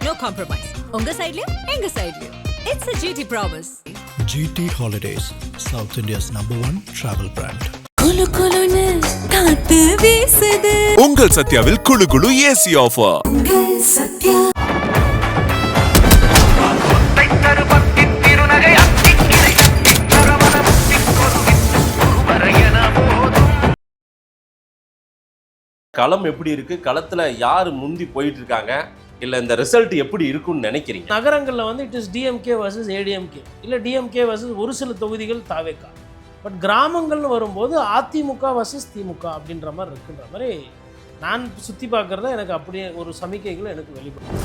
No compromise. உங்க சைடுலயும் எங்க சைடுலயும். It's a GT promise. GT Holidays, South India's #1 travel brand. குளு குளுன்னு காத்து வீசுது. உங்கள் சத்யாவில் குளு குளு ஏசி ஆஃபர். உங்கள் சத்யா. களம் எப்படி இருக்கு, களத்துல யாரு முந்தி போயிட்டு இருக்காங்க, இல்ல இந்த ரிசல்ட் எப்படி இருக்கும்னு நினைக்கிறீங்க? நகரங்களில் வந்து it is DMK versus ADMK, இல்லை டிஎம்கே வர்சஸ் ஒரு சில தொகுதிகள் தாவேக்கா. பட் கிராமங்கள்னு வரும்போது அதிமுக வர்சஸ் திமுக அப்படின்ற மாதிரி இருக்குன்ற மாதிரி நான் சுற்றி பார்க்குறத எனக்கு அப்படியே ஒரு சமிக்கைகள் எனக்கு வெளிப்படும்.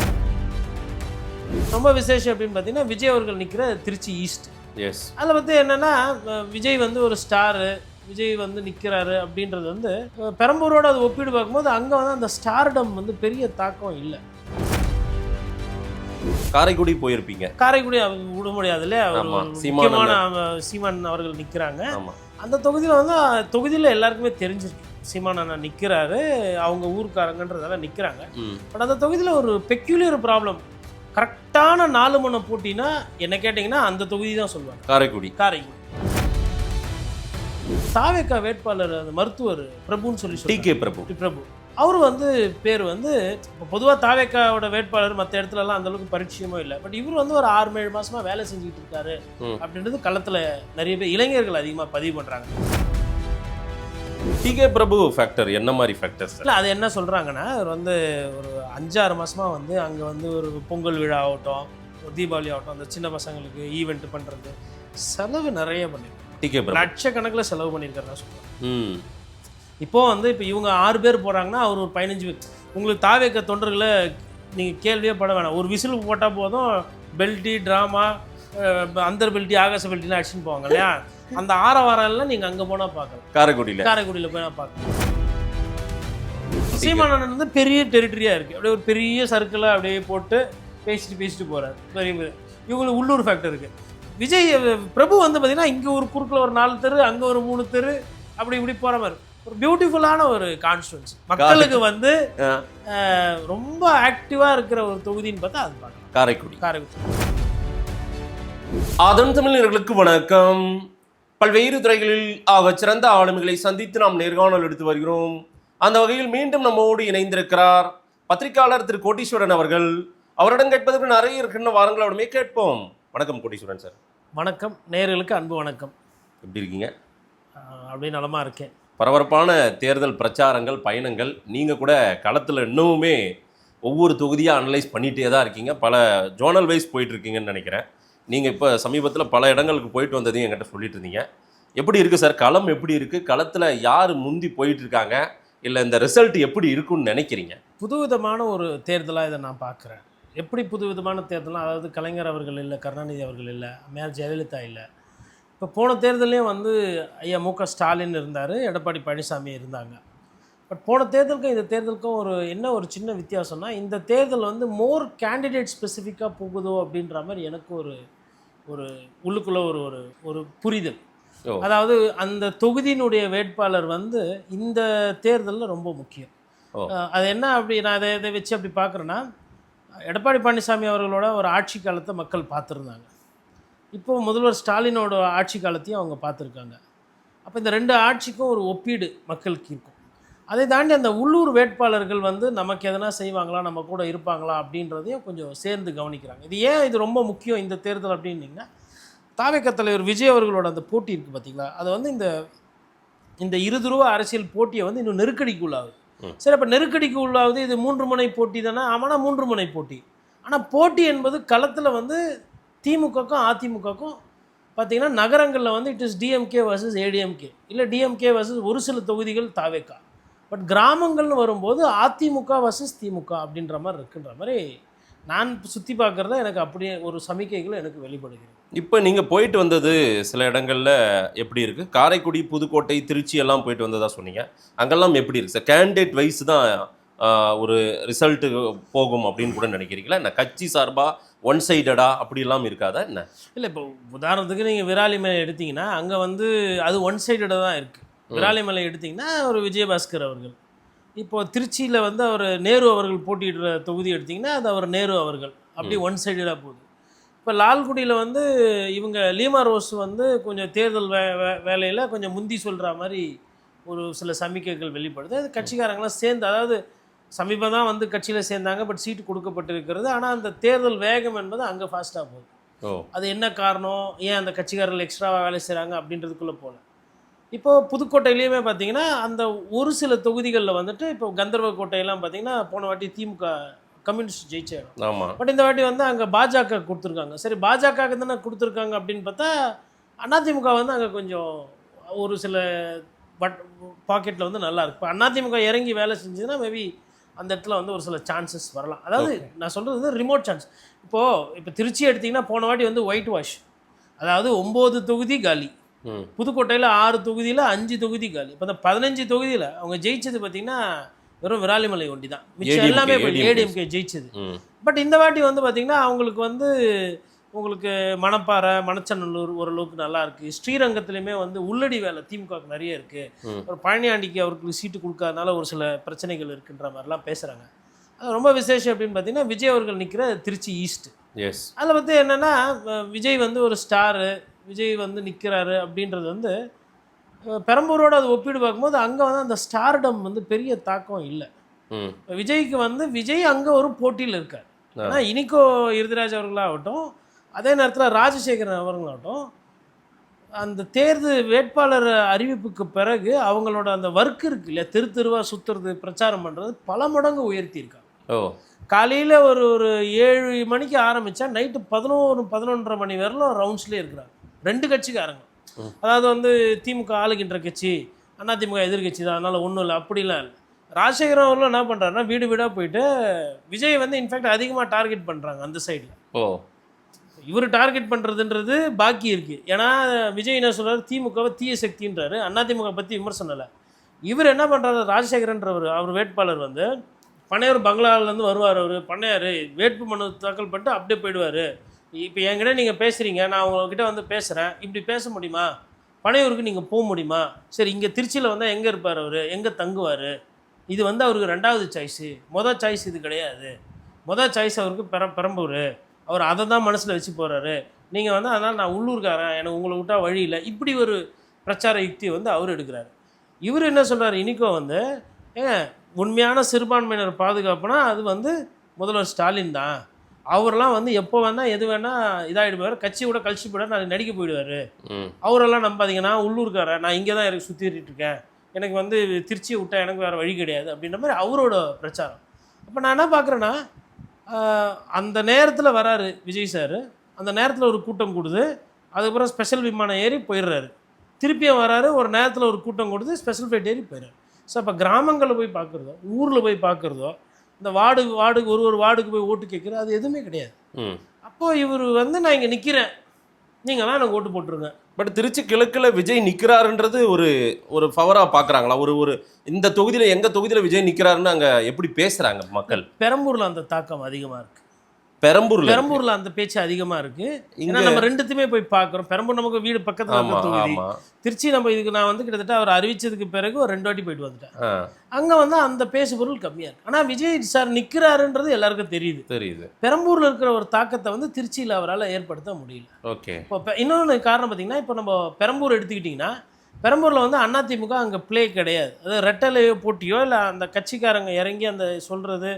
ரொம்ப விசேஷம் அப்படின்னு பார்த்தீங்கன்னா விஜய் அவர்கள் நிற்கிற திருச்சி ஈஸ்ட். எஸ், அதில் வந்து என்னென்னா விஜய் வந்து ஒரு ஸ்டாரு, விஜய் வந்து நிற்கிறாரு அப்படின்றது வந்து பெரம்பூரோடு அது ஒப்பிடு பார்க்கும்போது அங்கே வந்து அந்த ஸ்டார்டம் வந்து பெரிய தாக்கம் இல்லை. காரைக்குடி போயிருப்பீங்க. காரைக்குடி விட முடியாது இல்லையா, முக்கியமான சீமான் அவர்கள் நிற்கிறாங்க. அந்த தொகுதியில் வந்து தொகுதியில் எல்லாருக்குமே தெரிஞ்சிருக்கு சீமான் அண்ணா நிற்கிறாரு, அவங்க ஊருக்காரங்கன்றதெல்லாம் நிற்கிறாங்க. பட் அந்த தொகுதியில் ஒரு பெக்யூலியர் ப்ராப்ளம், கரெக்டான 4 மணி போட்டினா என்ன கேட்டிங்கன்னா அந்த தொகுதி தான் சொல்லுவாங்க, காரைக்குடி. தாவேக்கா வேட்பாளர் அந்த மருத்துவர் பிரபுன்னு சொல்லி டிகே பிரபு அவர் வந்து பேர் வந்து இப்போ பொதுவாக தாவேக்காவோட வேட்பாளர் மற்ற இடத்துலலாம் அந்தளவுக்கு பரிச்சயமோ இல்லை. பட் இவர் வந்து ஒரு 6-7 மாசமா வேலை செஞ்சுக்கிட்டு இருக்காரு அப்படின்றது களத்தில் நிறைய பேர் இளைஞர்கள் அதிகமாக பதிவு பண்ணுறாங்க. டிகே பிரபு ஃபேக்டர் என்ன மாதிரி ஃபேக்டர்ஸ்? இல்லை, அது என்ன சொல்கிறாங்கன்னா அவர் வந்து ஒரு 5-6 மாசமா வந்து அங்கே வந்து ஒரு பொங்கல் விழா ஆகட்டும், ஒரு தீபாவளி ஆகட்டும், அந்த சின்ன பசங்களுக்கு ஈவெண்ட் பண்ணுறது செலவு நிறைய பண்ணியிருக்காங்க. லட்சக்கணக்கில் செலவு பண்ணியிருக்காருன்னு சொல்லுவாங்க. இப்போ வந்து இப்போ இவங்க 6 பேர் போகிறாங்கன்னா அவர் ஒரு 15 பேர். உங்களுக்கு தாவேக்க தொண்டர்களை நீங்கள் கேள்வியே பட வேணாம், ஒரு விசில் போட்டால் போதும் பெல்ட்டி ட்ராமா அந்தர் பெல்ட்டி ஆகாச பெல்ட்டிலாம் அடிச்சுன்னு போவாங்க இல்லையா, அந்த ஆரவாரெல்லாம் நீங்கள் அங்கே போனால் பார்க்கலாம். காரைக்குடியில் போய் நான் பார்க்கலாம். சீமானன் வந்து பெரிய டெரிட்டரியாக இருக்குது, அப்படியே ஒரு பெரிய சர்க்கிளாக அப்படியே போட்டு பேசிட்டு போகிறார். பெரிய இவங்களுக்கு உள்ளூர் ஃபேக்டர் இருக்குது. விஜய் பிரபு வந்து பார்த்தீங்கன்னா இங்கே ஒரு குறுக்கில் ஒரு 4 தெரு, அங்கே ஒரு 3 தெரு, அப்படி இப்படி போகிற மாதிரி ஒரு பியூட்டிஃபுல்லான ஒரு கான்ஸ்டுவன்சி. மக்களுக்கு வந்து ரொம்ப ஆக்டிவாக இருக்கிற ஒரு தொகுதின்னு பார்த்தா அது பார்க்கலாம், காரைக்குடி. ஆதன் தமிழர்களுக்கு வணக்கம். பல்வேறு துறைகளில் சிறந்த ஆளுமைகளை சந்தித்து நாம் நேர்காணல் எடுத்து வருகிறோம். அந்த வகையில் மீண்டும் நம்மோடு இணைந்திருக்கிறார் பத்திரிகையாளர் திரு கோட்டீஸ்வரன் அவர்கள். அவரிடம் கேட்பதற்கு நிறைய இருக்குன்னு வாரங்கள் அவருமே கேட்போம். வணக்கம் கோட்டீஸ்வரன் சார். வணக்கம், நேயர்களுக்கு அன்பு வணக்கம். எப்படி இருக்கீங்க? அப்படியே நலமாக இருக்கேன். பரபரப்பான தேர்தல் பிரச்சாரங்கள், பயணங்கள், நீங்கள் கூட களத்தில் இன்னுமே ஒவ்வொரு தொகுதியாக அனலைஸ் பண்ணிகிட்டே தான் இருக்கீங்க. பல ஜோனல் வைஸ் போயிட்டுருக்கீங்கன்னு நினைக்கிறேன். நீங்கள் இப்போ சமீபத்தில் பல இடங்களுக்கு போயிட்டு வந்ததையும் என்கிட்ட சொல்லிட்டு இருந்தீங்க. எப்படி இருக்குது சார் களம், எப்படி இருக்குது களத்தில் யார் முந்தி போயிட்டுருக்காங்க, இல்லை இந்த ரிசல்ட் எப்படி இருக்குன்னு நினைக்கிறீங்க? புதுவிதமான ஒரு தேர்தலாக இதை நான் பார்க்குறேன். எப்படி புதுவிதமான தேர்தலாம், அதாவது கலைஞர் அவர்கள் இல்லை, கருணாநிதி அவர்கள் இல்லை, அம்மையார் ஜெயலலிதா இல்லை. இப்போ போன தேர்தலையும் வந்து ஐயா மு.க. ஸ்டாலின் இருந்தார், எடப்பாடி பழனிசாமி இருந்தாங்க. பட் போன தேர்தலுக்கும் இந்த தேர்தலுக்கும் ஒரு சின்ன வித்தியாசம்னா, இந்த தேர்தல் வந்து மோர் கேண்டிடேட் ஸ்பெசிஃபிக்காக போகுதோ அப்படின்ற மாதிரி எனக்கு ஒரு உள்ளுக்குள்ளே ஒரு புரிதல். அதாவது அந்த தொகுதியினுடைய வேட்பாளர் வந்து இந்த தேர்தலில் ரொம்ப முக்கியம். அது என்ன அப்படி நான் இதை வச்சு அப்படி பார்க்குறேன்னா, எடப்பாடி பழனிசாமி அவர்களோட ஒரு ஆட்சி காலத்தை மக்கள் பார்த்துருந்தாங்க. இப்போது முதல்வர் ஸ்டாலினோட ஆட்சி காலத்தையும் அவங்க பார்த்துருக்காங்க. அப்போ இந்த 2 ஆட்சிக்கும் ஒரு ஒப்பீடு மக்களுக்கு இருக்கும். அதை தாண்டி அந்த உள்ளூர் வேட்பாளர்கள் வந்து நமக்கு எதனா செய்வாங்களா, நம்ம கூட இருப்பாங்களா அப்படின்றதையும் கொஞ்சம் சேர்ந்து கவனிக்கிறாங்க. இது ரொம்ப முக்கியம் இந்த தேர்தல் அப்படின்னிங்கன்னா, தாவேக்கா தலைவர் விஜய் அவர்களோட அந்த போட்டி இருக்குது பார்த்தீங்களா, அது வந்து இந்த இருதுருவ அரசியல் போட்டியை வந்து இன்னும் நெருக்கடிக்கு உள்ளாகுது. சரி, அப்போ நெருக்கடிக்கு உள்ளாகுது, இது 3 முனை போட்டி தானே. ஆமானா 3 முனை போட்டி. ஆனால் போட்டி என்பது களத்தில் வந்து திமுகக்கும் அதிமுகக்கும் பார்த்தீங்கன்னா நகரங்களில் வந்து it is DMK versus ADMK, இல்லை டிஎம்கே வர்சஸ் ஒரு சில தொகுதிகள் தாவேக்கா. பட் கிராமங்கள்னு வரும்போது அதிமுக வர்சஸ் திமுக அப்படின்ற மாதிரி இருக்குன்ற மாதிரி நான் சுற்றி பார்க்குறத எனக்கு அப்படியே ஒரு சமிக்கைகள் எனக்கு வெளிப்படுகிறது. இப்போ நீங்கள் போயிட்டு வந்தது சில இடங்களில் எப்படி இருக்குது? காரைக்குடி, புதுக்கோட்டை, திருச்சி எல்லாம் போயிட்டு வந்ததாக சொன்னீங்க. அங்கெல்லாம் எப்படி இருக்குது சார்? கேண்டிடேட் வைஸ் தான் ஒரு ரிசல்ட்டு போகும் அப்படின்னு கூட நினைக்கிறீங்களா? என்ன கட்சி சார்பாக ஒன் சைடடா அப்படிலாம் இருக்காதா என்ன? இல்லை, இப்போ உதாரணத்துக்கு நீங்கள் விராலிமலை எடுத்திங்கன்னா அங்கே வந்து அது ஒன் சைடடாக தான் இருக்குது. விராலிமலை எடுத்திங்கன்னா ஒரு விஜயபாஸ்கர் அவர்கள், இப்போது திருச்சியில் வந்து அவர் நேரு அவர்கள் போட்டியிடுற தொகுதி எடுத்திங்கன்னா அது அவர் நேரு அவர்கள் அப்படி ஒன் சைடடாக போகுது. இப்போ லால்குடியில் வந்து இவங்க லீமா ரோஸ் வந்து கொஞ்சம் தேர்தல் வேலையில் கொஞ்சம் முந்தி சொல்கிற மாதிரி ஒரு சில சமிக்கைகள் வெளிப்படுது. அது கட்சிக்காரங்களாம் சேர்ந்து, அதாவது சமீபம் தான் வந்து கட்சியில் சேர்ந்தாங்க, பட் சீட்டு கொடுக்கப்பட்டிருக்கிறது. ஆனால் அந்த தேர்தல் வேகம் என்பது அங்கே ஃபாஸ்ட்டாக போகுது. அது என்ன காரணம், ஏன் அந்த கட்சிக்காரர்கள் எக்ஸ்ட்ராவாக வேலை செய்கிறாங்க அப்படின்றதுக்குள்ளே போகல. இப்போது புதுக்கோட்டையிலையுமே பார்த்தீங்கன்னா அந்த ஒரு சில தொகுதிகளில் வந்துட்டு இப்போ கந்தர்வ கோட்டையெல்லாம் பார்த்தீங்கன்னா போன வாட்டி திமுக கம்யூனிஸ்ட் ஜெயிச்சாங்க. ஆமாம். பட் இந்த வாட்டி வந்து அங்கே பாஜக கொடுத்துருக்காங்க. சரி, பாஜகவுக்கு தானே கொடுத்துருக்காங்க அப்படின்னு பார்த்தா அதிமுக வந்து அங்கே கொஞ்சம் ஒரு சில பாக்கெட்டில் வந்து நல்லா இருக்கு. இப்போ அதிமுக இறங்கி வேலை செஞ்சதுன்னா மேபி அந்த இடத்துல வந்து ஒரு சில சான்சஸ் வரலாம். அதாவது நான் சொல்கிறது வந்து ரிமோட் சான்ஸ். இப்போ திருச்சி எடுத்திங்கன்னா போன வாட்டி வந்து ஒயிட் வாஷ், அதாவது 9 தொகுதி காலி, புதுக்கோட்டையில் 6 தொகுதியில் 5 தொகுதி காலி. இப்போ இந்த 15 தொகுதியில் அவங்க ஜெயிச்சது பார்த்தீங்கன்னா வெறும் விராலிமலை ஒண்டி தான், மிச்சம் எல்லாமே ஏடிஎம்கே ஜெயிச்சது. பட் இந்த வாட்டி வந்து பார்த்தீங்கன்னா அவங்களுக்கு வந்து உங்களுக்கு மணப்பாறை, மணச்சநல்லூர் ஓரளவுக்கு நல்லா இருக்குது. ஸ்ரீரங்கத்துலேயுமே வந்து உள்ளடி வேலை திமுகவுக்கு நிறைய இருக்குது. ஒரு பழனியாண்டிக்கு அவருக்கு சீட்டு கொடுக்காதனால ஒரு சில பிரச்சனைகள் இருக்குன்ற மாதிரிலாம் பேசுகிறாங்க. அது ரொம்ப விசேஷம் அப்படின்னு பார்த்தீங்கன்னா விஜய் அவர்கள் நிற்கிற திருச்சி ஈஸ்ட். அதில் வந்து என்னென்னா விஜய் வந்து ஒரு ஸ்டாரு, விஜய் வந்து நிற்கிறாரு அப்படின்றது வந்து பெரம்பூரோடு அது ஒப்பிடு பார்க்கும்போது அங்கே வந்து அந்த ஸ்டார்டம் வந்து பெரிய தாக்கம் இல்லை. விஜய்க்கு வந்து விஜய் அங்கே ஒரு போட்டியில் இருக்கார். ஆனால் இனிக்கோ இருதிராஜ் அவர்களாகட்டும், அதே நேரத்தில் ராஜசேகரன் அவர்களாகட்டும், அந்த தேர்தல் வேட்பாளர் அறிவிப்புக்கு பிறகு அவங்களோட அந்த ஒர்க் இருக்கு இல்லையா, தெருவாக சுற்றுறது, பிரச்சாரம் பண்ணுறது பல மடங்கு உயர்த்தியிருக்காங்க. காலையில் ஒரு 7 மணிக்கு ஆரம்பித்தா நைட்டு 11-11:30 மணி வரலாம் ரவுண்ட்ஸ்லேயே இருக்கிறாங்க 2 கட்சிக்காரங்க. அதாவது வந்து திமுக ஆளுகின்ற கட்சி, அதிமுக எதிர்கட்சி தான், அதனால் ஒன்றும் இல்லை அப்படிலாம் இல்லை. ராஜசேகரன் அவர்களும் என்ன பண்ணுறாருன்னா வீடு வீடாக போயிட்டு விஜய் வந்து இன்ஃபேக்ட் அதிகமாக டார்கெட் பண்ணுறாங்க அந்த சைடில். இவர் டார்கெட் பண்ணுறதுன்றது பாக்கி இருக்குது. ஏன்னா விஜய் என்ன சொல்கிறார், திமுகவை தீய சக்தின்றாரு, அதிமுக பற்றி விமர்சனம் இல்லை. இவர் என்ன பண்ணுறாரு, ராஜசேகரன்றவர் அவர் வேட்பாளர் வந்து பண்ணையார் பங்களாவிலேருந்து வருவார். அவர் பண்ணையார் வேட்பு மனு தாக்கல் பண்ணிட்டு அப்படியே போயிடுவார். இப்போ என்கிட்ட நீங்கள் பேசுகிறீங்க, நான் உங்கள்கிட்ட வந்து பேசுகிறேன், இப்படி பேச முடியுமா, பனையூருக்கு நீங்கள் போக முடியுமா, சரி இங்கே திருச்சியில் வந்தால் எங்கே இருப்பார், அவர் எங்கே தங்குவார், இது வந்து அவருக்கு 2வது சாய்ஸு, மொதல் சாய்ஸ் இது கிடையாது. மொதல் சாய்ஸ் அவருக்கு பெரம்பூர், அவர் அதை தான் மனசில் வச்சு போகிறாரு. நீங்கள் வந்து அதனால் நான் உள்ளூர்காரன், எனக்கு உங்களை விட்டால் வழி இல்லை, இப்படி ஒரு பிரச்சார யுக்தி வந்து அவர் எடுக்கிறார். இவர் என்ன சொல்கிறார், இனிக்கோ வந்து உண்மையான சிறுபான்மையினர் பாதுகாப்புனா அது வந்து முதல்வர் ஸ்டாலின் தான், அவரெல்லாம் வந்து எப்போ வேணால் எது வேணால் இதாகிடுவார், கட்சி கூட கழிச்சு போய்டார், நான் நடிக்க போயிடுவார், அவரெல்லாம் நம்பாதீங்க, நான் உள்ளூர்காரன், நான் இங்கே தான் எனக்கு சுற்றிட்டு இருக்கேன், எனக்கு வந்து திருச்சியை விட்டால் எனக்கு வேறு வழி கிடையாது அப்படின்ற மாதிரி அவரோட பிரச்சாரம். அப்போ நான் என்ன பார்க்குறேன்னா அந்த நேரத்தில் வராரு விஜய் சார், அந்த நேரத்தில் ஒரு கூட்டம் கொடுது, அதுக்கப்புறம் ஸ்பெஷல் விமானம் ஏறி போயிடுறாரு, திருப்பியும் வராரு, ஒரு நேரத்தில் ஒரு கூட்டம் கொடுத்து ஸ்பெஷல் ஃப்ளைட் ஏறி போயிடுறாரு. ஸோ அப்போ கிராமங்களில் போய் பார்க்குறதோ, ஊரில் போய் பார்க்குறதோ, இந்த வார்டுக்கு ஒரு வார்டுக்கு போய் ஓட்டு கேட்குறது, அது எதுவுமே கிடையாது. அப்போது இவர் வந்து நான் இங்கே நிற்கிறேன், நீங்களாம் எனக்கு ஓட்டு போட்டுருங்க. பட் திருச்சி கிழக்கில் விஜய் நிற்கிறாருன்றது ஒரு ஃபவராக பார்க்குறாங்களா? ஒரு இந்த தொகுதியில் எங்கள் தொகுதியில் விஜய் நிற்கிறாருன்னு அங்கே எப்படி பேசுகிறாங்க மக்கள்? பெரம்பூரில் அந்த தாக்கம் அதிகமாக இருக்குது. பெரம்பூரில் அந்த பேச்சு அதிகமாக இருக்குது. ஏன்னா நம்ம ரெண்டுத்தையுமே போய் பார்க்குறோம். பெரம்பூர் நமக்கு வீடு பக்கத்தில் இருக்க தொகுதி. திருச்சி நம்ம இதுக்கு நான் வந்து கிட்டத்தட்ட அவர் அறிவிச்சதுக்கு பிறகு ஒரு 2 வாட்டி போயிட்டு வந்துட்டேன். அங்கே வந்து அந்த பேசு பொருள் கம்மியாக இருக்குது. ஆனால் விஜய் சார் நிற்கிறாருன்றது எல்லாருக்கும் தெரியுது. பெரம்பூரில் இருக்கிற ஒரு தாக்கத்தை வந்து திருச்சியில் அவரால் ஏற்படுத்த முடியல. ஓகே. இப்போ இன்னொன்று காரணம் பார்த்தீங்கன்னா, இப்போ நம்ம பெரம்பூர் எடுத்துக்கிட்டிங்கன்னா, பெரம்பூரில் வந்து அதிமுக அங்கே பிளே கிடையாது. அதாவது ரெட்டலையோ போட்டியோ இல்லை அந்த கட்சிக்காரங்க இறங்கி அந்த சொல்கிறது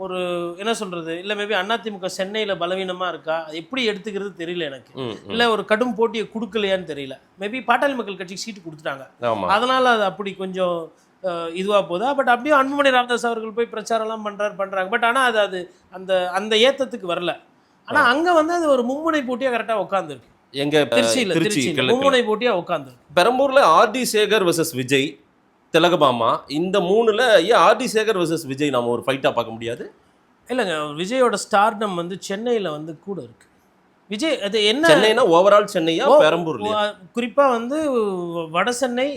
ஒரு என்ன சொல்கிறது, இல்லை மேபி அதிமுக சென்னையில் பலவீனமாக இருக்கா, அது எப்படி எடுத்துக்கிறது தெரியல எனக்கு, இல்லை ஒரு கடும் போட்டியை கொடுக்கலையான்னு தெரியல. மேபி பாட்டாளி மக்கள் கட்சிக்கு சீட்டு கொடுத்துட்டாங்க, அதனால் அது அப்படி கொஞ்சம் இதுவாக போதா. பட் அப்படியே அன்புமணி ராமதாஸ் அவர்கள் போய் பிரச்சாரம்லாம் பண்ணுறாங்க. பட் ஆனால் அது அந்த ஏற்றத்துக்கு வரல. ஆனால் அங்கே வந்து அது ஒரு மும்முனை போட்டியாக கரெக்டாக உட்காந்துருக்கு. எங்கள் திருச்சியில் மும்முனை போட்டியாக உட்காந்துருக்கு. பெரம்பூரில் ஆர்டி சேகர் வர்சஸ் விஜய், திலகபாமா, இந்த 3ல் ஏன் ஆர்டி சேகர் வர்சஸ் விஜய் நம்ம ஒரு ஃபைட்டாக பார்க்க முடியாது? இல்லைங்க, விஜயோட ஸ்டார்டம் வந்து சென்னையில் வந்து கூட இருக்குது. விஜய் அது என்ன, சென்னைனா ஓவரால் சென்னையா பெரம்பூர்ல? குறிப்பாக வந்து வட சென்னை,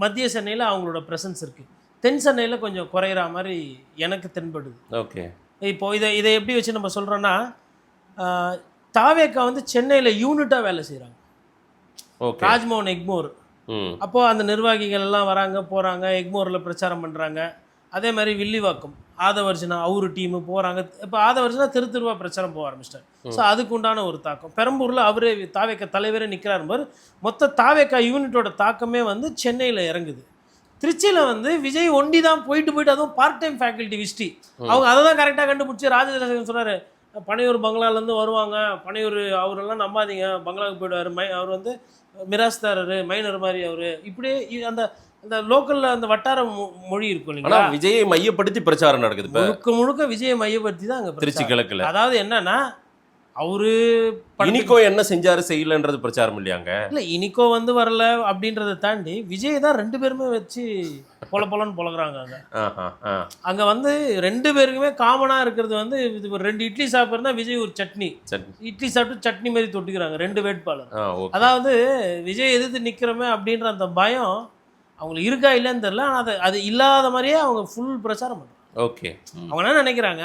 மத்திய சென்னையில் அவங்களோட ப்ரெசன்ஸ் இருக்குது. தென் சென்னையில் கொஞ்சம் குறையிற மாதிரி எனக்கு தென்படுது. ஓகே. இப்போ இதை எப்படி வச்சு நம்ம சொல்கிறோன்னா, தாவேக்கா வந்து சென்னையில் யூனிட்டாக வேலை செய்கிறாங்க. ராஜ்மோகன் எக்மோர், அப்போது அந்த நிர்வாகிகள் எல்லாம் வராங்க போகிறாங்க, எக்மோரில் பிரச்சாரம் பண்ணுறாங்க. அதே மாதிரி வில்லிவாக்கம் ஆதவர்ஜனா அவரு டீமு போகிறாங்க. இப்போ ஆதவர்ஜனா தெருவா பிரச்சாரம் போக ஆரம்பிச்சிட்டார். ஸோ அதுக்கு உண்டான ஒரு தாக்கம். பெரம்பூரில் அவரே தாவேக்கா தலைவரே நிற்கிறார் பாரு. மொத்த தாவேக்கா யூனிட்டோட தாக்கமே வந்து சென்னையில் இறங்குது. திருச்சியில் வந்து விஜய் ஒண்டி தான் போயிட்டு அதுவும் பார்ட் டைம் ஃபேக்கல்ட்டி விஸ்டி அவங்க அதை தான் கரெக்டாக கண்டுபிடிச்சி ராஜேந்திரன் சொன்னார், பனையூர் பங்களாலேருந்து வருவாங்க, பனையூர் அவரெல்லாம் நம்பாதீங்க, பங்களாவுக்கு போயிடுவார், அவர் வந்து மிராஸ்தாரர் மைனர் மாதிரி அவர் இப்படியே அந்த அந்த லோக்கல்ல அந்த வட்டார மொழி இருக்கும் இல்லைங்களா. விஜயை மையப்படுத்தி பிரச்சாரம் நடக்குது. முழுக்க முழுக்க விஜயை மையப்படுத்தி தான் அங்கே திருச்சி கிழக்குல. அதாவது என்னன்னா அவரு இனிக்கோ என்ன செஞ்சாரு செய்யலன்றது பிரச்சாரம் இல்லையாங்க. இல்லை இனிக்கோ வந்து வரல அப்படின்றத தாண்டி விஜய் தான் 2 பேருமே வச்சு பொலன்னு பொழகுறாங்க. அங்கே வந்து 2 பேருக்குமே காமனாக இருக்கிறது வந்து இது ஒரு 2 இட்லி சாப்பிட்றதுனா விஜய் ஒரு சட்னி இட்லி சாப்பிட்டு சட்னி மாதிரி தொட்டுக்கிறாங்க 2 வேட்பாளர். அதாவது விஜய் எதிர்த்து நிற்கிறோமே அப்படின்ற அந்த பயம் அவங்களுக்கு இருக்கா இல்லைன்னு தெரியல. ஆனால் அது இல்லாத மாதிரியே அவங்க ஃபுல் பிரச்சாரம் பண்ணுறாங்க. ஓகே, அவங்க என்ன நினைக்கிறாங்க,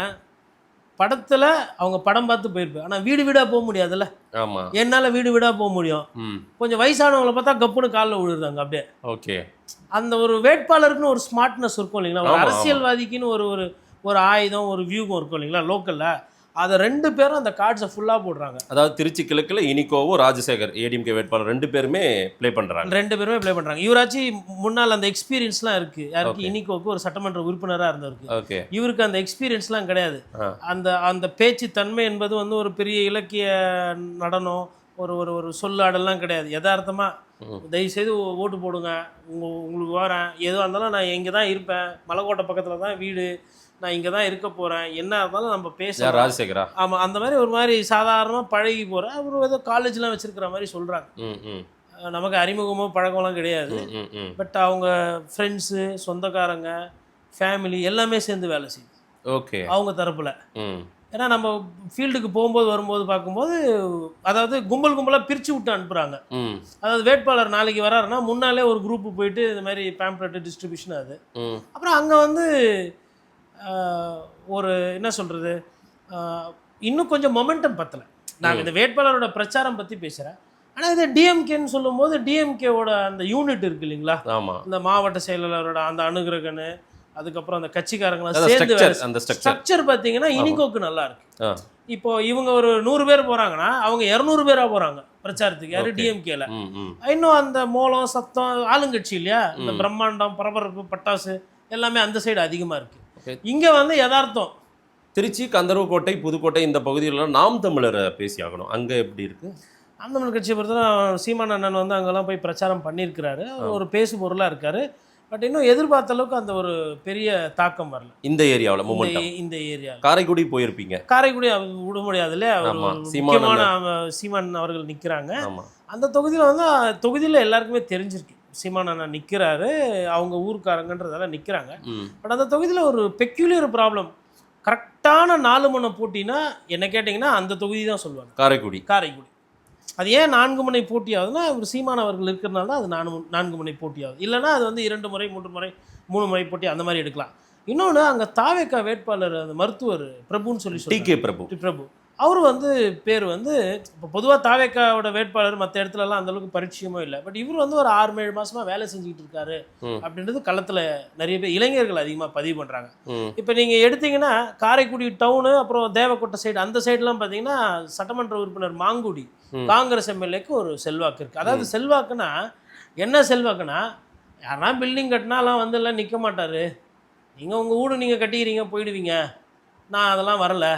படத்தில் அவங்க படம் பார்த்து போயிருப்பேன், ஆனால் வீடு வீடாக போக முடியாதுல்ல. ஆமாம், என்னால் வீடு வீடாக போக முடியும். கொஞ்சம் வயசானவங்களை பார்த்தா கப்புன்னு காலில் விழுறாங்க அப்படியே. ஓகே, அந்த ஒரு வேட்பாளருக்குன்னு ஒரு ஸ்மார்ட்னஸ் இருக்கும் இல்லைங்களா, ஒரு அரசியல்வாதிக்குன்னு ஒரு ஒரு ஆயுதம் ஒரு வியூகம் இருக்கும் இல்லைங்களா லோக்கலில். அதை 2 பேரும் அந்த கார்ட்ஸை ஃபுல்லாக போடுறாங்க. அதாவது திருச்சி கிழக்கில் இனிக்கோவும் ராஜசேகர் ஏடிஎம்கே வேட்பாளர் 2 பேருமே ப்ளே பண்ணுறாங்க. 2 பேருமே ப்ளே பண்ணுறாங்க. இவராச்சு முன்னால் அந்த எக்ஸ்பீரியன்ஸ்லாம் இருக்குது. யாருக்கு இனிக்கோவுக்கு ஒரு சட்டமன்ற உறுப்பினராக இருந்தவருக்கு. ஓகே, இவருக்கு அந்த எக்ஸ்பீரியன்ஸ்லாம் கிடையாது. அந்த பேச்சு தன்மை என்பது வந்து ஒரு பெரிய இலக்கிய நடனம் ஒரு ஒரு ஒரு சொல்லாடெல்லாம் கிடையாது. யதார்த்தமாக தயவுசெய்து ஓட்டு போடுங்க, உங்களுக்கு வரேன், எதுவாக இருந்தாலும் நான் இங்கே தான் இருப்பேன், மலைக்கோட்டை பக்கத்தில் தான் வீடு, நான் இங்கே தான் இருக்க போகிறேன், என்ன இருந்தாலும் நம்ம பேச ராஜசேகரா. ஆமாம், அந்த மாதிரி ஒரு மாதிரி சாதாரணமாக பழகி போகிறேன். அவர் ஏதோ காலேஜ்லாம் வச்சுருக்கிற மாதிரி சொல்கிறாங்க. நமக்கு அறிமுகமோ பழக்கம்லாம் கிடையாது. பட் அவங்க ஃப்ரெண்ட்ஸு சொந்தக்காரங்க ஃபேமிலி எல்லாமே சேர்ந்து வேலை செய்யுது. ஓகே, அவங்க தரப்பில். ஏன்னா நம்ம ஃபீல்டுக்கு போகும்போது வரும்போது பார்க்கும்போது அதாவது கும்பலாக பிரித்து விட்டு அனுப்புகிறாங்க. அதாவது வேட்பாளர் நாளைக்கு வராருன்னா முன்னாலே ஒரு குரூப்பு போயிட்டு இந்த மாதிரி பேம்ப்ளெட்டு டிஸ்ட்ரிபியூஷன் அது. அப்புறம் அங்கே வந்து ஒரு என்ன சொல்கிறது, இன்னும் கொஞ்சம் மொமெண்டம் பத்தலை. நான் இந்த வேட்பாளரோட பிரச்சாரம் பற்றி பேசுகிறேன். ஆனால் இது டிஎம்கேன்னு சொல்லும்போது டிஎம்கேவோட அந்த யூனிட் இருக்குது இல்லைங்களா. ஆமாம், இந்த மாவட்ட செயலாளரோட அந்த அனுகிரகனு அதுக்கப்புறம் அந்த கட்சிக்காரங்களாம் சேர்ந்து அந்த ஸ்ட்ரக்சர் பார்த்தீங்கன்னா இனிக்கோக்கு நல்லா இருக்கு. இப்போ இவங்க ஒரு 100 பேர் போகிறாங்கன்னா அவங்க 200 பேராக போகிறாங்க பிரச்சாரத்துக்கு. யாரு டிஎம்கேல. இன்னும் அந்த மோளம் சத்தம் ஆளுங்கட்சி இல்லையா, இந்த பிரம்மாண்டம் பரபரப்பு பட்டாசு எல்லாமே அந்த சைடு அதிகமாக இருக்குது. இங்கே வந்து யதார்த்தம் திருச்சி கந்தர்வக்கோட்டை புதுக்கோட்டை இந்த பகுதியிலலாம் நாம் தமிழரை பேசி ஆகணும். அங்கே எப்படி இருக்குது? நாம் தமிழர் கட்சியை பொறுத்தவரை சீமான் அண்ணன் வந்து அங்கெல்லாம் போய் பிரச்சாரம் பண்ணியிருக்கிறாரு. ஒரு பேசு பொருளாக இருக்கார். பட் இன்னும் எதிர்பார்த்த அளவுக்கு அந்த ஒரு பெரிய தாக்கம் வரல இந்த ஏரியாவில். இந்த ஏரியா காரைக்குடி போயிருப்பீங்க. காரைக்குடி விட முடியாது இல்லையா, முக்கியமான சீமான் அவர்கள் நிற்கிறாங்க அந்த தொகுதியில். வந்து தொகுதியில் எல்லாருக்குமே தெரிஞ்சிருக்கு சீமான் அண்ணன் நிற்கிறாரு, அவங்க ஊருக்காரங்கன்றதெல்லாம் நிற்கிறாங்க. பட் அந்த தொகுதியில் ஒரு பெக்யூலியர் ப்ராப்ளம். கரெக்டான 4 முனை போட்டினா என்ன கேட்டிங்கன்னா அந்த தொகுதி தான் சொல்லுவாங்க, காரைக்குடி. அது ஏன் 4 முனை போட்டி ஆகுதுன்னா ஒரு சீமான் அவர்கள் இருக்கிறனால தான் அது 4 முனை போட்டி ஆகுது. இல்லைனா அது வந்து 2 முறை 3 முறை 3 முறை போட்டி அந்த மாதிரி எடுக்கலாம். இன்னொன்று அங்கே தாவேக்கா வேட்பாளர் அந்த மருத்துவர் பிரபுன்னு சொல்லி டிகே பிரபு அவர் வந்து பேர் வந்து இப்போ பொதுவாக தாவேக்காவோட வேட்பாளர் மற்ற இடத்துலலாம் அந்தளவுக்கு பரிச்சயமோ இல்லை. பட் இவர் வந்து ஒரு 6-7 மாதமாக வேலை செஞ்சுக்கிட்டு இருக்காரு அப்படின்றது களத்தில் நிறைய பேர் இளைஞர்கள் அதிகமாக பதிவு பண்ணுறாங்க. இப்போ நீங்கள் எடுத்தீங்கன்னா காரைக்குடி டவுனு அப்புறம் தேவக்கோட்டை சைடு அந்த சைடுலாம் பார்த்தீங்கன்னா சட்டமன்ற உறுப்பினர் மாங்குடி காங்கிரஸ் எம்எல்ஏக்கு ஒரு செல்வாக்கு இருக்குது. அதாவது செல்வாக்குன்னா என்ன செல்வாக்குன்னா, யாருன்னா பில்டிங் கட்டினாலாம் வந்து எல்லாம் நிற்க மாட்டார், நீங்கள் உங்கள் வீடு நீங்கள் கட்டிக்கிறீங்க போயிடுவீங்க, நான் அதெல்லாம் வரலை,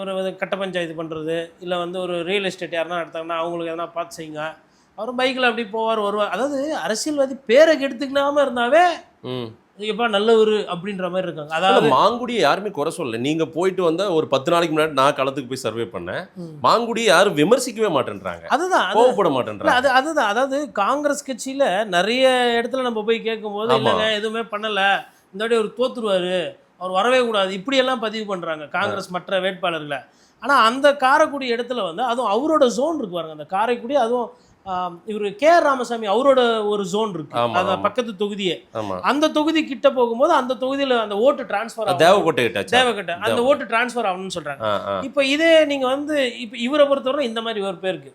ஒரு கட்ட பஞ்சாயத்து பண்ணுறது இல்லை வந்து ஒரு ரியல் எஸ்டேட் யாருன்னா எடுத்தாங்கன்னா அவங்களுக்கு எதனா பார்த்து செய்யுங்க, அவர் பைக்கில் அப்படி போவார் வருவார். அதாவது அரசியல்வாதி பேரை கெடுத்துக்கினாமல் இருந்தாவே எப்பா நல்லவர் அப்படின்ற மாதிரி இருக்காங்க. அதாவது மாங்குடியை யாருமே குறை சொல்லல. நீங்கள் போயிட்டு வந்த ஒரு 10 நாளைக்கு முன்னாடி நான் களத்துக்கு போய் சர்வே பண்ணேன், மாங்குடியை யாரும் விமர்சிக்கவே மாட்டேன்றாங்க, அதுதான் கோவப்பட மாட்டேன்றாங்க. அதுதான் அதாவது காங்கிரஸ் கட்சியில் நிறைய இடத்துல நம்ம போய் கேட்கும்போது இல்லைங்க எதுவுமே பண்ணலை, இந்த வாட்டி அவர் தோத்துருவார், அவர் வரவே கூடாது, இப்படியெல்லாம் பதிவு பண்ணுறாங்க காங்கிரஸ் மற்ற வேட்பாளர்களை. ஆனால் அந்த காரைக்குடி இடத்துல வந்து அதுவும் அவரோட ஜோன் இருக்கு பாருங்க, அந்த காரைக்குடி அதுவும் இவர் கேஆர் ராமசாமி அவரோட ஒரு ஜோன் இருக்கு, அந்த பக்கத்து தொகுதியே. அந்த தொகுதி கிட்ட போகும்போது அந்த தொகுதியில் அந்த ஓட்டு டிரான்ஸ்ஃபர் தேவக்கோட்டை அந்த ஓட்டு டிரான்ஸ்ஃபர் ஆகணும்னு சொல்றாங்க. இப்போ இதே நீங்க வந்து இப்போ இவரை பொறுத்தவரை இந்த மாதிரி ஒரு பேருக்கு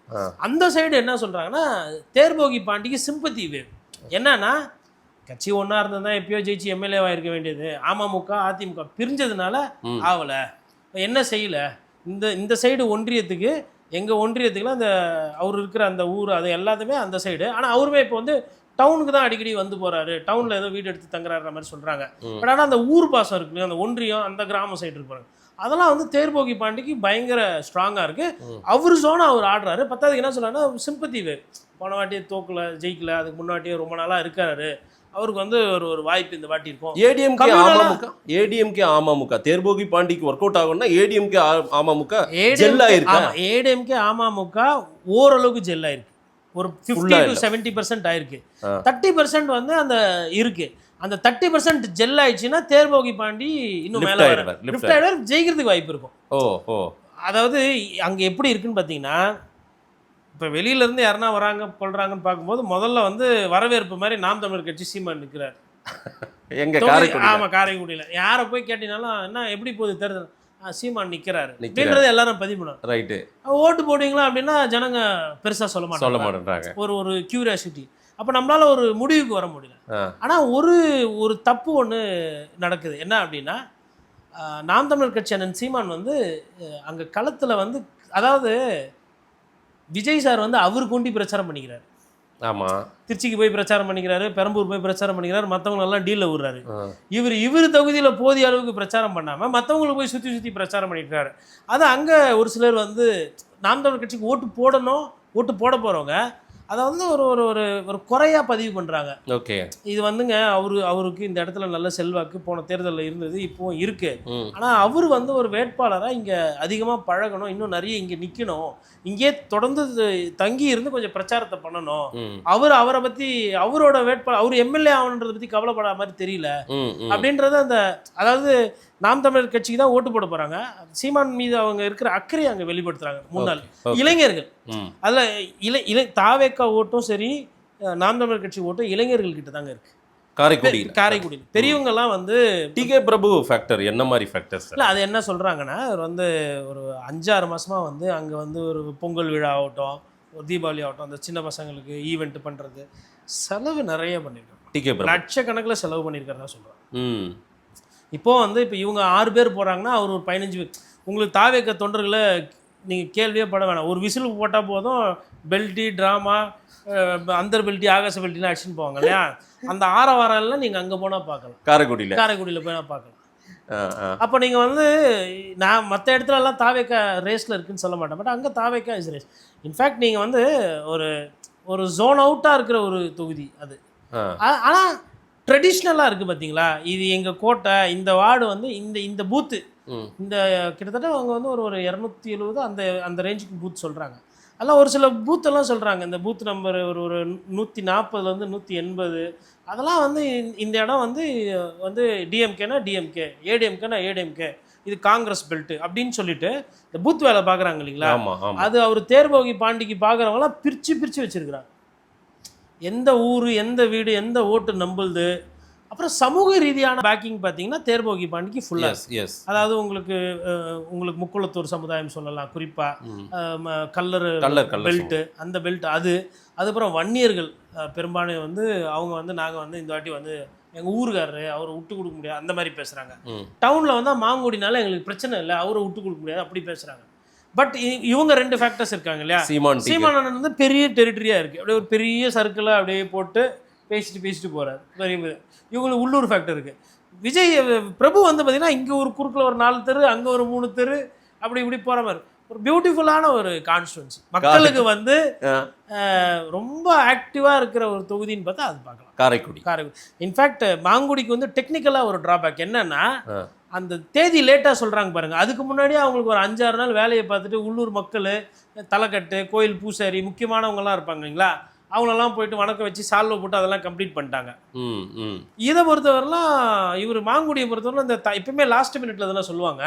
அந்த சைடு என்ன சொல்றாங்கன்னா தேர்போகி பாண்டிக்கு சிம்பத்தி வேவ். என்னன்னா கட்சி ஒன்றா இருந்ததுதான் எப்பயோ ஜெயிச்சு எம்எல்ஏவாக இருக்க வேண்டியது. அமமுக அதிமுக பிரிஞ்சதுனால ஆகலை. என்ன செய்யலை, இந்த சைடு ஒன்றியத்துக்கு, எங்கள் ஒன்றியத்துக்குலாம் அந்த அவர் இருக்கிற அந்த ஊர் அது எல்லாத்துமே அந்த சைடு. ஆனால் அவருமே இப்போ வந்து டவுனுக்கு தான் அடிக்கடி வந்து போகிறாரு, டவுனில் ஏதோ வீடு எடுத்து தங்குறாருற மாதிரி சொல்கிறாங்க. பட் ஆனால் அந்த ஊர் பாசம் இருக்குல்லையா, அந்த ஒன்றியம் அந்த கிராம சைடு இருப்பாங்க, அதெல்லாம் வந்து தேர்போகி பாண்டிக்கு பயங்கர ஸ்ட்ராங்காக இருக்குது. அவர் ஜோனை அவர் ஆடுறாரு. பத்தாவதுக்கு என்ன சொல்கிறாருன்னா சிம்பத்தி வேவ். போன வாட்டியே தோக்கல ஜெயிக்கல, அதுக்கு முன்னாடியே ரொம்ப நாளாக இருக்காரு, அவருக்கு வந்து ஒரு வாய்ப்பு இந்த வாட்டி இருக்கும். ஏடிஎம்கே அமமுக தேர்போகி பாண்டிக்கு ஒர்க் அவுட் ஆகும்னா ஏடிஎம்கே அமமுக ஜெல் ஆயிருக்கு. ஏடிஎம்கே அமமுக ஓரளவுக்கு ஜெல் ஆயிருக்கு, ஒரு 50 to 70% ஆயிருக்கு. 30% வந்து அந்த இருக்கு. அந்த 30% ஜெல் ஆயிடுச்சுன்னா தேர்போகி பாண்டி இன்னும் மேலே லிஃப்ட் ஆயிடுவார், ஜெயிக்கிறதுக்கு வாய்ப்பு இருக்கும். அதாவது அங்கே எப்படி இருக்குன்னு பார்த்தீங்கன்னா, இப்போ வெளியிலேருந்து யாருன்னா வராங்க கொள்றாங்கன்னு பார்க்கும்போது முதல்ல வந்து வரவேற்பு மாதிரி நாம் தமிழர் கட்சி சீமான் நிற்கிறார். ஆமாம், காரைக்குடியில் யாரை போய் கேட்டீங்கன்னாலும் என்ன எப்படி போகுது தேர்தல், சீமான் நிற்கிறாரு அப்படின்றத எல்லாரும் பதிவு பண்ணுவாங்க. ரைட்டு. ஓட்டு போடுவீங்களா அப்படின்னா ஜனங்க பெருசாக சொல்ல மாட்டாங்க. ஒரு கியூரியாசிட்டி. அப்போ நம்மளால ஒரு முடிவுக்கு வர முடியல. ஆனால் ஒரு தப்பு ஒன்று நடக்குது. என்ன அப்படின்னா, நாம் தமிழர் கட்சி அண்ணன் சீமான் வந்து அங்கே களத்தில் வந்து, அதாவது விஜய் சார் வந்து அவர் கொண்டு பிரச்சாரம் பண்ணிக்கிறாரு. ஆமாம், திருச்சிக்கு போய் பிரச்சாரம் பண்ணிக்கிறாரு, பெரம்பூர் போய் பிரச்சாரம் பண்ணிக்கிறாரு, மற்றவங்க எல்லாம் டீலில் விடுறாரு. இவர் தொகுதியில் போதிய அளவுக்கு பிரச்சாரம் பண்ணாமல் மற்றவங்களுக்கு போய் சுற்றி பிரச்சாரம் பண்ணியிருக்காரு. அது அங்கே ஒரு சிலர் வந்து நாம் தமிழர் கட்சிக்கு ஓட்டு போடணும், ஓட்டு போட போகிறவங்க அதை வந்து ஒரு குறையாக பதிவு பண்ணுறாங்க. ஓகே, இது வந்துங்க அவருக்கு இந்த இடத்துல நல்ல செல்வாக்கு போன தேர்தலில் இருந்தது, இப்போவும் இருக்குது. ஆனால் அவர் வந்து ஒரு வேட்பாளராக இங்கே அதிகமாக பழகணும், இன்னும் நிறைய இங்கே நிற்கணும், இங்கே தொடர்ந்து தங்கி இருந்து கொஞ்சம் பிரச்சாரத்தை பண்ணணும். அவரை பற்றி அவரோட வேட்பாளர் அவர் எம்எல்ஏ ஆகணுன்றதை பற்றி கவலைப்படாத மாதிரி தெரியல அப்படின்றது. அதாவது நாம் தமிழர் கட்சிக்கு தான் ஓட்டு போட போகிறாங்க. சீமான் மீது அவங்க இருக்கிற அக்கறையை அங்கே வெளிப்படுத்துகிறாங்க. முன்னாள் இளைஞர்கள் அதில் தாவேக்கா ஓட்டும் சரி, நாம் தமிழர் கட்சி ஓட்டும் இளைஞர்கள் கிட்ட தாங்க இருக்கு. காரைக்குடியில் பெரியவங்கெல்லாம் வந்து டிகே பிரபு ஃபேக்டர் என்ன மாதிரி ஃபேக்டர்ஸ் இல்லை, அது என்ன சொல்கிறாங்கன்னா, அவர் வந்து ஒரு 5-6 மாதமாக வந்து அங்கே வந்து ஒரு பொங்கல் விழா ஆகட்டும், ஒரு தீபாவளி ஆகட்டும், அந்த சின்ன பசங்களுக்கு ஈவெண்ட் பண்ணுறது செலவு நிறைய பண்ணியிருக்காங்க. டிகே பிரபு லட்சக்கணக்கில் செலவு பண்ணியிருக்கிறதா சொல்கிறாங்க. இப்போ இவங்க 6 பேர் போகிறாங்கன்னா அவர் ஒரு 15 பேர். உங்களுக்கு தாவேக்க தொண்டர்களை நீங்கள் கேள்வியே பட வேணாம், ஒரு விசில் போட்டால் போதும் பெல்ட்டி ட்ராமா அந்தர் பெல்ட்டி ஆகாச பெல்ட்டிலாம் அடிச்சுன்னு போவாங்க இல்லையா, அந்த ஆரவாரெல்லாம் நீங்கள் அங்கே போனால் பார்க்கலாம். காரைக்குடியில் போய் பார்க்கலாம். அப்போ நீங்கள் வந்து நான் மற்ற இடத்துலலாம் தாவேக்கா ரேஸில் இருக்குதுன்னு சொல்ல மாட்டேன், பட் அங்கே தாவேக்கா இஸ் ரேஸ். இன்ஃபேக்ட் நீங்கள் வந்து ஒரு ஜோன் அவுட்டாக இருக்கிற ஒரு தொகுதி அது. ஆனால் ட்ரெடிஷ்னலாக இருக்குது பார்த்தீங்களா, இது எங்கள் கோட்டை, இந்த வார்டு வந்து இந்த பூத்து, இந்த கிட்டத்தட்ட அவங்க வந்து ஒரு 270 அந்த ரேஞ்சுக்கு பூத் சொல்கிறாங்க. அதெல்லாம் ஒரு சில பூத்தெல்லாம் சொல்கிறாங்க, இந்த பூத் நம்பர் ஒரு 140 180, அதெல்லாம் வந்து இந்த இடம் வந்து டிஎம்கேனா டிஎம்கே, ஏடிஎம்கேனா ஏடிஎம்கே, இது காங்கிரஸ் பெல்ட்டு அப்படின்னு சொல்லிட்டு இந்த பூத் வேலை பார்க்குறாங்க இல்லைங்களா. அது அவர் தேர்போகி பாண்டிக்கு பார்க்குறவங்களாம் பிரித்து வச்சுருக்கிறாங்க. எந்த ஊர், எந்த வீடு, எந்த ஓட்டு நம்புது. அப்புறம் சமூக ரீதியான பேக்கிங் பார்த்தீங்கன்னா தேர்போகி பாண்டிக்கு ஃபுல்லாக. அதாவது உங்களுக்கு முக்குளத்தூர் சமுதாயம் சொல்லலாம், குறிப்பாக கல்லர் பெல்ட்டு, அந்த பெல்ட் அதுக்கப்புறம் வன்னியர்கள் பெரும்பாலும் வந்து அவங்க வந்து நாங்கள் வந்து இந்த வாட்டி வந்து எங்கள் ஊருக்காரரு அவரை விட்டு கொடுக்க முடியாது அந்த மாதிரி பேசுகிறாங்க. டவுனில் வந்தால் மாங்குடினால எங்களுக்கு பிரச்சனை இல்லை, அவரை விட்டு கொடுக்க முடியாது அப்படி பேசுகிறாங்க. பட் இவங்க 2 ஃபேக்டர்ஸ் இருக்காங்க இல்லையா. சீமான் வந்து பெரிய டெரிட்டரியாக இருக்குது, அப்படியே ஒரு பெரிய சர்க்கிளாக அப்படியே போட்டு பேசிட்டு போகிறாரு. இவங்களுக்கு உள்ளூர் ஃபேக்டர் இருக்குது. விஜய் பிரபு வந்து பார்த்திங்கன்னா இங்கே ஒரு குறுக்கில் ஒரு 4 தெரு, அங்கே ஒரு 3 தெரு, இப்படி போகிற மாதிரி ஒரு பியூட்டிஃபுல்லான ஒரு கான்ஸ்டுவன்சி. மக்களுக்கு வந்து ரொம்ப ஆக்டிவாக இருக்கிற ஒரு தொகுதின்னு பார்த்தா அது பார்க்கலாம் காரைக்குடி. இன்ஃபேக்ட் மாங்குடிக்கு வந்து டெக்னிக்கலாக ஒரு ட்ராபேக் என்னன்னா, அந்த தேதி லேட்டாக சொல்கிறாங்க பாருங்கள், அதுக்கு முன்னாடியே அவங்களுக்கு ஒரு 5-6 நாள் வேலையை பார்த்துட்டு உள்ளூர் மக்கள், தலைக்கட்டு, கோயில் பூசாரி, முக்கியமானவங்கலாம் இருப்பாங்க இல்லைங்களா, அவங்களெல்லாம் போயிட்டு வணக்கம் வச்சு சால்வை போட்டு அதெல்லாம் கம்ப்ளீட் பண்ணிட்டாங்க. இதை பொறுத்தவரைலாம் இவர் மாங்குடியை பொறுத்தவரை இந்த எப்பவுமே லாஸ்ட் மினிட்ல தானே சொல்லுவாங்க.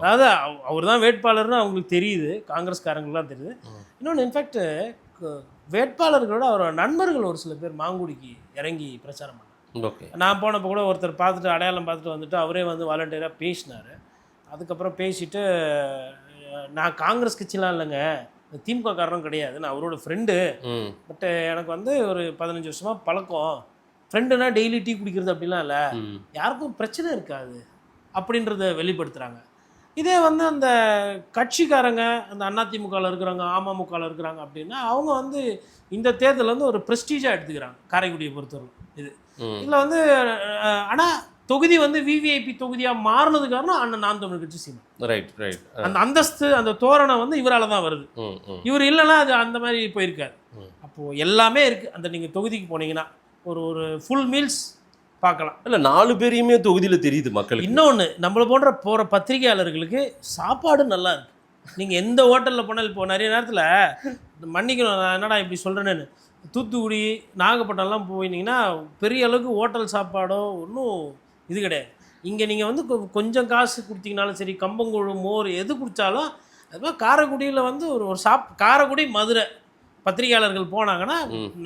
அதாவது அவர் தான் வேட்பாளர்னு அவங்களுக்கு தெரியுது, காங்கிரஸ்காரங்களுக்குலாம் தெரியுது. இன்னொன்று இன்ஃபேக்ட் வேட்பாளர்களோட அவரோட நண்பர்கள் ஒரு சில பேர் மாங்குடிக்கு இறங்கி பிரச்சாரம் பண்ணாங்க. நான் போனப்போ கூட ஒருத்தர் பார்த்துட்டு அடையாளம் பார்த்துட்டு வந்துட்டு அவரே வந்து வாலண்டியராக பேசினார். அதுக்கப்புறம் பேசிட்டு நான் காங்கிரஸ் கட்சிலாம் இல்லைங்க, திமுக காரணம் கிடையாது, நான் அவரோட ஃப்ரெண்டு, பட் எனக்கு வந்து ஒரு 15 வருஷமாக பழக்கம், ஃப்ரெண்டுனா டெய்லி டீ குடிக்கிறது அப்படிலாம் இல்லை, யாருக்கும் பிரச்சனை இருக்காது அப்படின்றத வெளிப்படுத்துகிறாங்க. இதே வந்து அந்த கட்சிக்காரங்க அந்த அதிமுகவில் இருக்கிறாங்க, அமமுகவில் இருக்கிறாங்க அப்படின்னா அவங்க வந்து இந்த தேர்தல் வந்து ஒரு ப்ரெஸ்டீஜாக எடுத்துக்கிறாங்க காரைக்குடியை பொறுத்தவரை. இதில் வந்து ஆனால் தொகுதி வந்து விவிஐபி தொகுதியாக மாறினது காரணம் அண்ணன் நாம் தமிழர் கட்சி சீமான். Right right. அந்த அந்தஸ்து அந்த தோரணம் வந்து இவரால் தான் வருது. இவர் இல்லைன்னா அது அந்த மாதிரி போயிருக்காரு. அப்போது எல்லாமே இருக்குது. அந்த நீங்கள் தொகுதிக்கு போனீங்கன்னா ஒரு ஃபுல் மீல்ஸ் பார்க்கலாம். இல்லை 4 பேரையுமே தொகுதியில் தெரியுது மக்களுக்கு. இன்னொன்று, நம்மளை போன்ற போகிற பத்திரிகையாளர்களுக்கு சாப்பாடு நல்லா இருக்குது. நீங்கள் எந்த ஹோட்டலில் போனாலும் இப்போ நிறைய நேரத்தில் மன்னிக்கணும் நான் என்னடா இப்படி சொல்கிறேன்னு, தூத்துக்குடி நாகப்பட்டினம்லாம் போயிருந்தீங்கன்னா பெரிய அளவுக்கு ஹோட்டல் சாப்பாடோ ஒன்றும் இது கிடையாது. இங்கே நீங்கள் வந்து கொஞ்சம் காசு கொடுத்தீங்கனாலும் சரி, கம்பங்கூழு மோர் எது குடித்தாலும் அதுமாதிரி காரைக்குடியில் வந்து ஒரு காரைக்குடி மதுரை பத்திரிகையாளர்கள் போனாங்கன்னா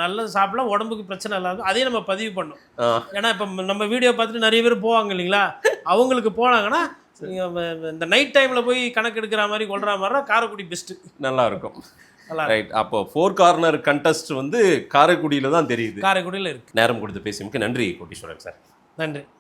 நல்ல சாப்பிடலாம், உடம்புக்கு பிரச்சனை இல்லாத அதையும் நம்ம பதிவு பண்ணோம். ஏன்னா இப்போ நம்ம வீடியோ பார்த்துட்டு நிறைய பேர் போவாங்க இல்லைங்களா, அவங்களுக்கு போனாங்கன்னா இந்த நைட் டைமில் போய் கணக்கு எடுக்கிற மாதிரி கொள்கிற மாதிரி காரைக்குடி பெஸ்ட்டு நல்லா இருக்கும். ரைட். அப்போ 4 கார்னர் கண்டெஸ்ட் வந்து காரைக்குடியில் தான் தெரியுது, காரைக்குடியில் இருக்குது. நேரம் கொடுத்து பேசியமுக்கு நன்றி கோட்டீஸ்வரன் சார். நன்றி.